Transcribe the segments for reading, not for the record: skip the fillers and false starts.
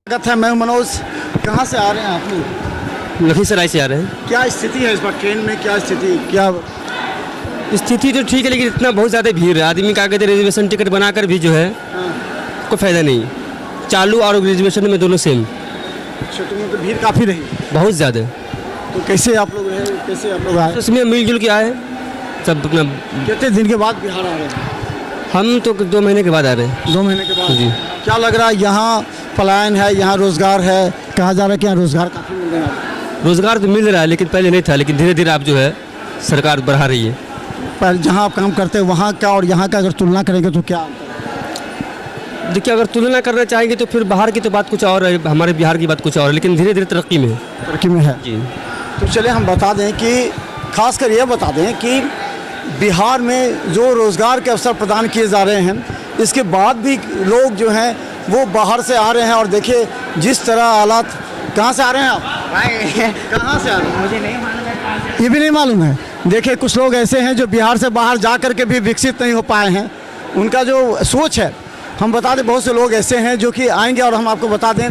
स्वागत है। मैं मनोज। कहाँ से आ रहे हैं आप लोग? लखीसराय से आ रहे हैं। क्या स्थिति है इस बार ट्रेन में? क्या स्थिति क्या स्थिति तो ठीक है, लेकिन इतना बहुत ज़्यादा भीड़ है। आदमी का कहते रिजर्वेशन टिकट बनाकर भी जो है कोई फ़ायदा नहीं। चालू और रिजर्वेशन में दोनों सेम। अच्छा, तो भीड़ काफ़ी रही, बहुत ज़्यादा। तो कैसे आप लोग आए? तो उसमें मिलजुल के आए सब अपना। कितने दिन के बाद बिहार आ रहे हैं? हम तो 2 महीने के बाद आ रहे हैं। 2 महीने के बाद जी। क्या लग रहा है? यहाँ पलायन है, यहाँ रोजगार है, कहा जा रहा है कि यहाँ रोजगार काफ़ी मिल रहा है। रोज़गार तो मिल रहा है, लेकिन पहले नहीं था। लेकिन धीरे धीरे आप जो है सरकार बढ़ा रही है। पर जहाँ आप काम करते हैं वहाँ का और यहाँ का अगर तुलना करेंगे तो क्या अंतर है? देखिए, अगर तुलना करना चाहेंगे तो फिर बाहर की तो बात कुछ और है, हमारे बिहार की बात कुछ और है। लेकिन धीरे धीरे तरक्की में है। तरक्की में है जी। तो चलिए हम बता दें कि खासकर ये बता दें कि बिहार में जो रोज़गार के अवसर प्रदान किए जा रहे हैं, इसके बाद भी लोग जो हैं वो बाहर से आ रहे हैं। और देखिए जिस तरह हालात। कहाँ से आ रहे हैं आप? कहाँ से आ रहे हैं? मुझे नहीं मालूम है। ये भी नहीं मालूम है। देखिए कुछ लोग ऐसे हैं जो बिहार से बाहर जा कर के भी विकसित नहीं हो पाए हैं। उनका जो सोच है, हम बता दें बहुत से लोग ऐसे हैं जो कि आएंगे। और हम आपको बता दें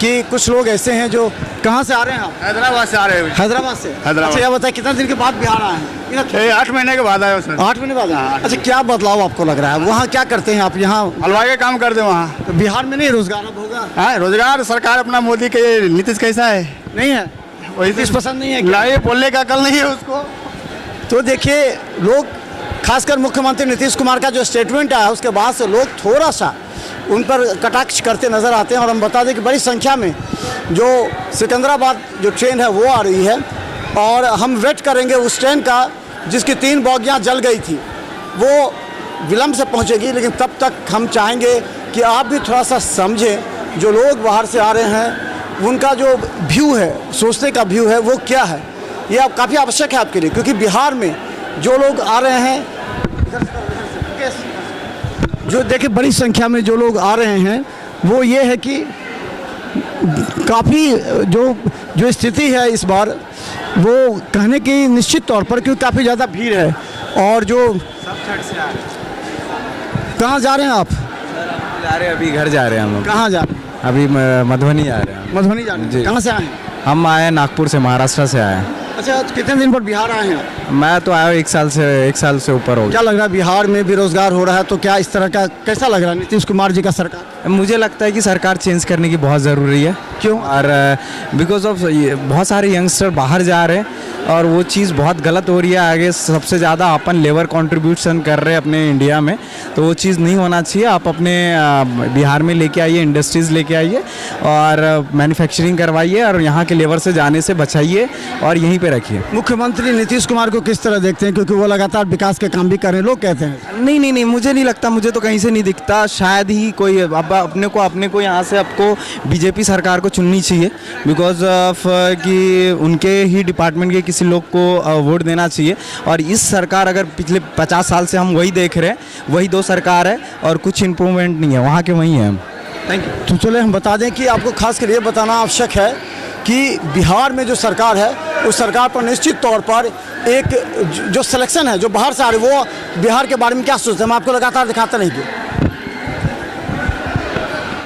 कि कुछ लोग ऐसे हैं जो कहाँ से आ रहे हैं आप? हैदराबाद से आ रहे हैं। हैदराबाद से। हैदराबाद। अच्छा, यह बताए कितना दिन के बाद बिहार आए हैं? 8 महीने के बाद आए हो सर। 8 महीने बाद आए। अच्छा, क्या बदलाव आपको लग रहा है? वहाँ क्या करते हैं आप? यहाँ हलवाई का काम करते वहाँ। तो बिहार में नहीं रोजगार अब होगा? हाँ, रोजगार सरकार अपना मोदी के नीतीश कैसा है? नहीं है। वही नीतीश पसंद नहीं है क्या? नहीं, बोलने का अकल नहीं है उसको। तो देखिए लोग, खासकर मुख्यमंत्री नीतीश कुमार का जो स्टेटमेंट आया उसके बाद से लोग थोड़ा सा उन पर कटाक्ष करते नज़र आते हैं। और हम बता दें कि बड़ी संख्या में जो सिकंदराबाद जो ट्रेन है वो आ रही है। और हम वेट करेंगे उस ट्रेन का जिसकी 3 बोगियाँ जल गई थी। वो विलम्ब से पहुंचेगी, लेकिन तब तक हम चाहेंगे कि आप भी थोड़ा सा समझें। जो लोग बाहर से आ रहे हैं उनका जो व्यू है, सोचने का व्यू है, वो क्या है, ये अब काफ़ी आवश्यक है आपके लिए। क्योंकि बिहार में जो लोग आ रहे हैं, जो देखिए बड़ी संख्या में जो लोग आ रहे हैं, वो ये है कि काफ़ी जो स्थिति है इस बार, वो कहने की निश्चित तौर पर, क्योंकि काफ़ी ज़्यादा भीड़ है। और जो कहाँ जा रहे हैं आप? जा रहे हैं, अभी घर जा रहे हैं हम लोग। कहाँ जा रहे हैं? अभी मधुबनी जा रहे हैं। मधुबनी जा रहे हैं। जी। कहाँ से आए हैं? हम आए हैं नागपुर से, महाराष्ट्र से आए हैं। अच्छा, कितने दिन पर बिहार आए हैं? मैं तो आया हूँ 1 साल से ऊपर हो गया। क्या लग रहा है बिहार में बेरोजगार हो रहा है, तो क्या इस तरह का कैसा लग रहा है नीतीश कुमार जी का सरकार? मुझे लगता है कि सरकार चेंज करने की बहुत ज़रूरी है। क्यों? और बिकॉज ऑफ बहुत सारे यंगस्टर बाहर जा रहे हैं और वो चीज़ बहुत गलत हो रही है। आगे सबसे ज़्यादा अपन लेबर कंट्रीब्यूशन कर रहे हैं अपने इंडिया में, तो वो चीज़ नहीं होना चाहिए। आप अपने बिहार में लेके आइए, इंडस्ट्रीज़ लेके आइए और मैन्युफैक्चरिंग करवाइए और यहाँ के लेबर से जाने से बचाइए और यहीं पे रखिए। मुख्यमंत्री नीतीश कुमार को किस तरह देखते हैं? क्योंकि वो लगातार विकास के काम भी कर रहे हैं, लोग कहते हैं। नहीं, मुझे नहीं लगता। मुझे तो कहीं से नहीं दिखता। शायद ही कोई अब अपने को यहाँ से आपको बीजेपी सरकार को चुननी चाहिए, बिकॉज ऑफ कि उनके ही डिपार्टमेंट के किसी लोग को वोट देना चाहिए। और इस सरकार, अगर पिछले 50 साल से हम वही देख रहे हैं, वही 2 सरकार है और कुछ इम्प्रूवमेंट नहीं है, वहाँ के वही हैं हम। Thank you. तो चले हम बता दें कि आपको खास कर ये बताना आवश्यक है कि बिहार में जो सरकार है उस सरकार पर निश्चित तौर पर एक जो सिलेक्शन है, जो बाहर से आ रही है, वो बिहार के बारे में क्या सोचते हैं, हम आपको लगातार दिखाते रहेंगे।